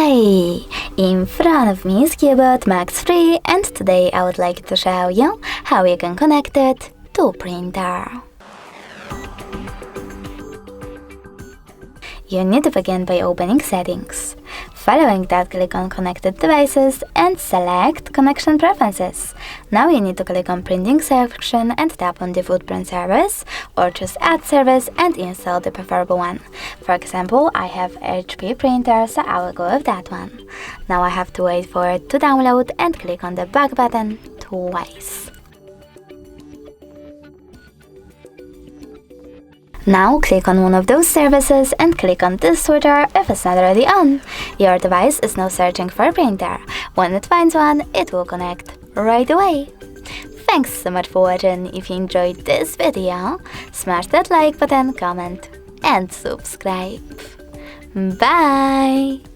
Hey! In front of me is CUBOT Max 3, and today I would like to show you how you can connect it to printer. You need to begin by opening Settings. Following that, click on Connected Devices and select Connection Preferences. Now you need to click on Printing section and tap on the Footprint service, or choose Add service and install the preferable one. For example, I have HP printer, so I will go with that one. Now I have to wait for it to download and click on the back button twice. Now click on one of those services and click on this switcher if it's not already on. Your device is now searching for a printer. When it finds one, it will connect right away. Thanks so much for watching. If you enjoyed this video, smash that like button, comment and subscribe. Bye!